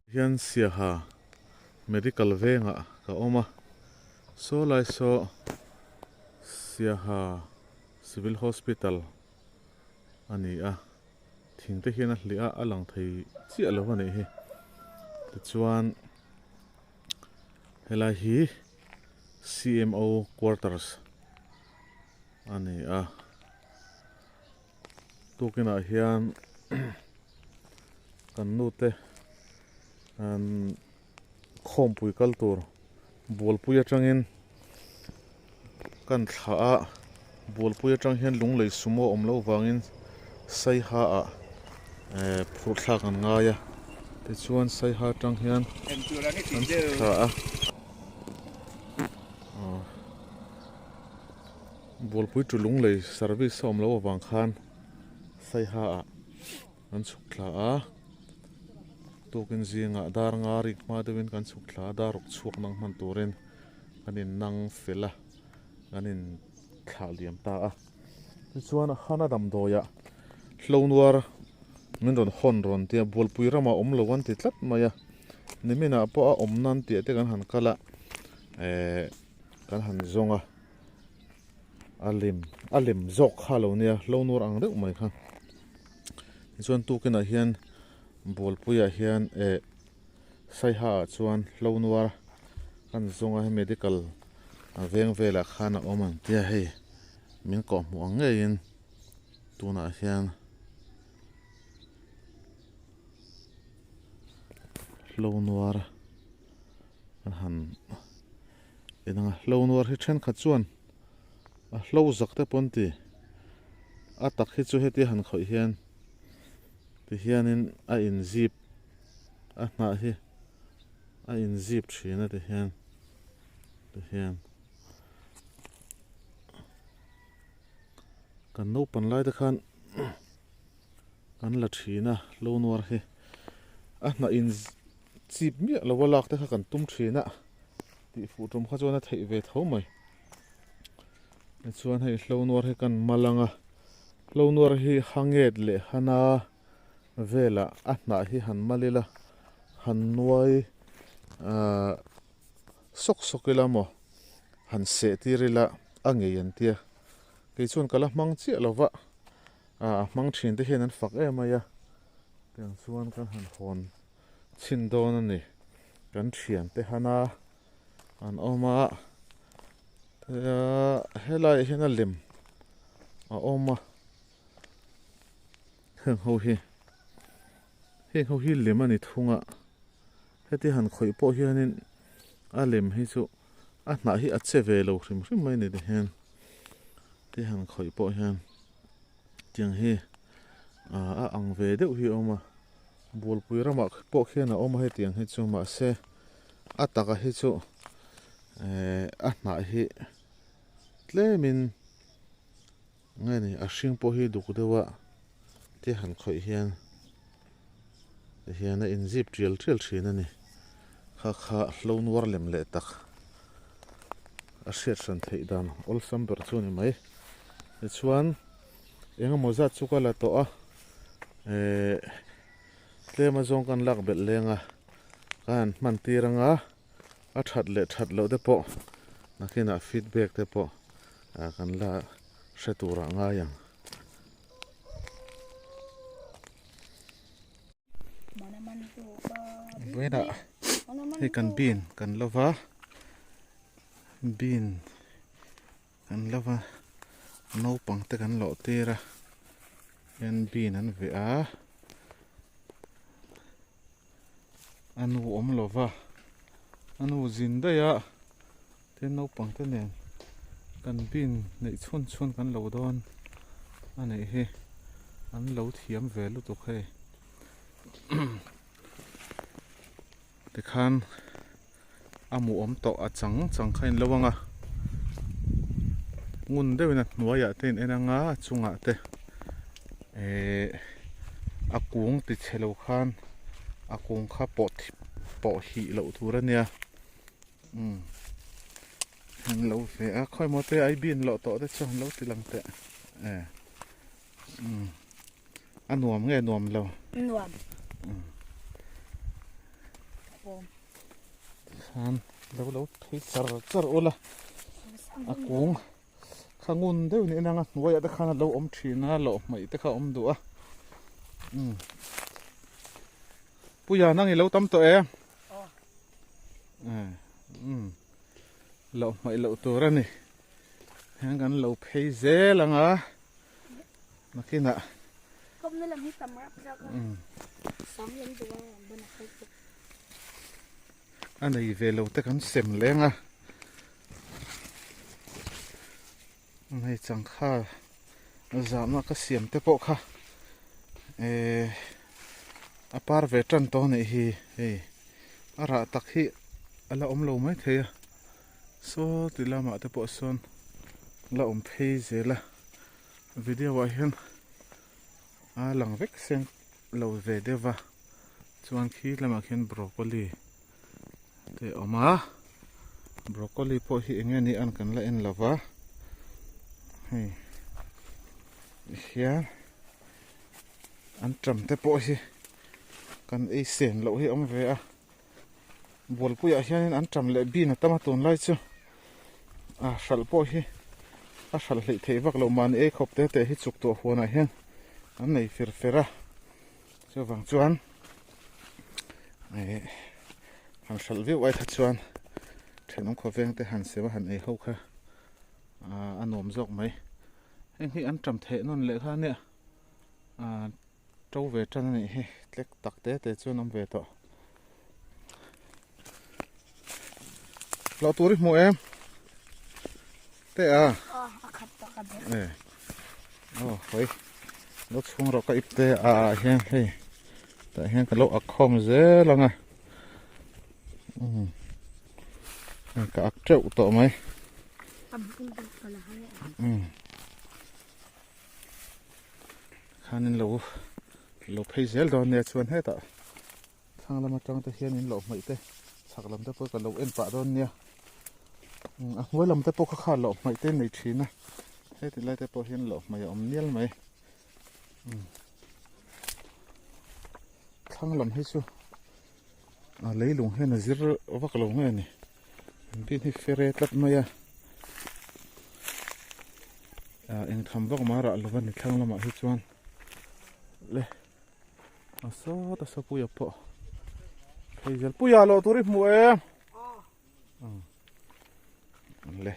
hian sia ha medical venga ka oma so lai so sia ha civil hospital ani a thing te hian a hlia a lang thei chi alo ani hi chuan helai hi CMO quarters ani a tukina hian kan nu te an khom pui kal tur bol pui atangin kan thla a bol pui atang hian lung lei sumo om lo wangin sai ha a phur thla kan ngaia ti chuan sai ha tang hian an thla a bol pui tu lung lei service om lo wang khan sai ha a an chuk thla a token zinga dar nga rik ma dewin kan chuk thla dar ruk chuak nang man turin kanin nang fela kanin thla liam ta a chuan hana dam doya hlonwar min ron hon ron tia bolpui rama om lo wan ti tlat maya nimina po a om nan ti te kan han kala kan han zonga alim zok halo nia hlonwar ang reuh mai khan chuan tukena hian bolpuya hian sai ha chuan hlonwar kan zonga medical veng vela khana oman tia hei min ko mu angein tuna hian hlonwar kan han enanga hlonwar hi then kha chuan a hlo zakte ponti atak hi chu heti han khoi hian ti hianin a in zip a hna hi a in zip thina ti hian kan no pan lai te khan kan la thina hlonwar hi a hna in zip mi lo walak te kha kan tum thina ti fu tum kha chuan a thei ve tho mai chuan hei hlonwar hi kan malanga hlonwar hi hanget le hana vela a hna hi han malila han nuai sok sokila mo han se tirila angei an tia ke chuan kala hmang chi lova hmang thin te hian an fak emaya tiang chuan kan han hon chin don ani kan thian te hana an oma helai hian a lim a oma heng ho hi lim ani thunga heti han khoi po hianin a lim hi chu a hna hi a che ve lo hrim hrim mai ni de hen ti han khoi po hian tiang hi a ang ve deuh hi oma bolpui rama po khian a oma he tiang hi chu ma se a taka hi chu a hna hi tlemin ngani a hring po hi duk dewa ti han khoi hian hian a in zip trial thina ni kha hlonwar lem le tak a hriat san thei dan ol samber chu ni mai chuan enga moza chu kala to a tlema zong kan lak bel lenga kan man tiranga a that lo de po nakina feedback te po kan la hretura nga yang buena he kan bin kan lova no pang te kan lo tira yan bin an ve a anu om lova anu zinda ya te no pang te nen kan bin nei chun kan lo don anei hi an lo thiam ve lu tu khe te khan amu om to a chang khain lowanga ngun dewina hnuaia ten enanga chunga te akung ti chelo khan akung kha po hi lo turania han lo ve a khoi mo te ai bin lo to te chon lo ti lang te anuam nge nuam lo nuam khan lo thấy sar ola a kung khangun deuh ni nanga hnuaiah te khan lo om thina lo mai te kha om du a puya nangi lo tam to e lo mai lo tur ani hang gan lo phei zelanga nakina kom na lam hi tamrap ra ka sam yan duwa bana khai anei ve lo te kan sem lenga nei chang kha zama ka siam te po kha apar ve tran to nei hi ara tak hi ala om lo mai theya so tilama te po son la om phei zela video wa hian a lang vek sen lo ve deva chuan khi lama khian broccoli te oma broccoli po hi enge ni an kan la en lova hei hian an tram te po hi kan ei sen lo hi om ve a bol puya hian an tram le bi na tama ton lai chu a hral po hi a hral hlei thei vak lo man e khop te hi chuk to huana hian an nei fera chu wang chuan han hral viu ai tha chuan thenong kho veng te han sewa han ei ho kha anom jok mai heng hi an tram the non le kha ne trâu về chân này he tlek tak te chu nam ve to lo turi mo em te akhat ta ka be hoi lo chung ro ka ipte hian he ta hian ka lo akhom ze langa ka ak treu to mai abun ka la ha khanin lo phei zel don ne chuan he ta thang lama tang te hian in lo mai te sak lam te po ka lo en pa don nia a hoi lam te po kha lo mai te nei thina he ti lai te po hian lo mai om nial mai thang lam hi chu a leilung he na zir ovak lo nge ni bin hi fere tlat mai eng tham vak mara lo van ni thang lama hi chuan le aso ta so puya po phei zel puya lo turi mu em le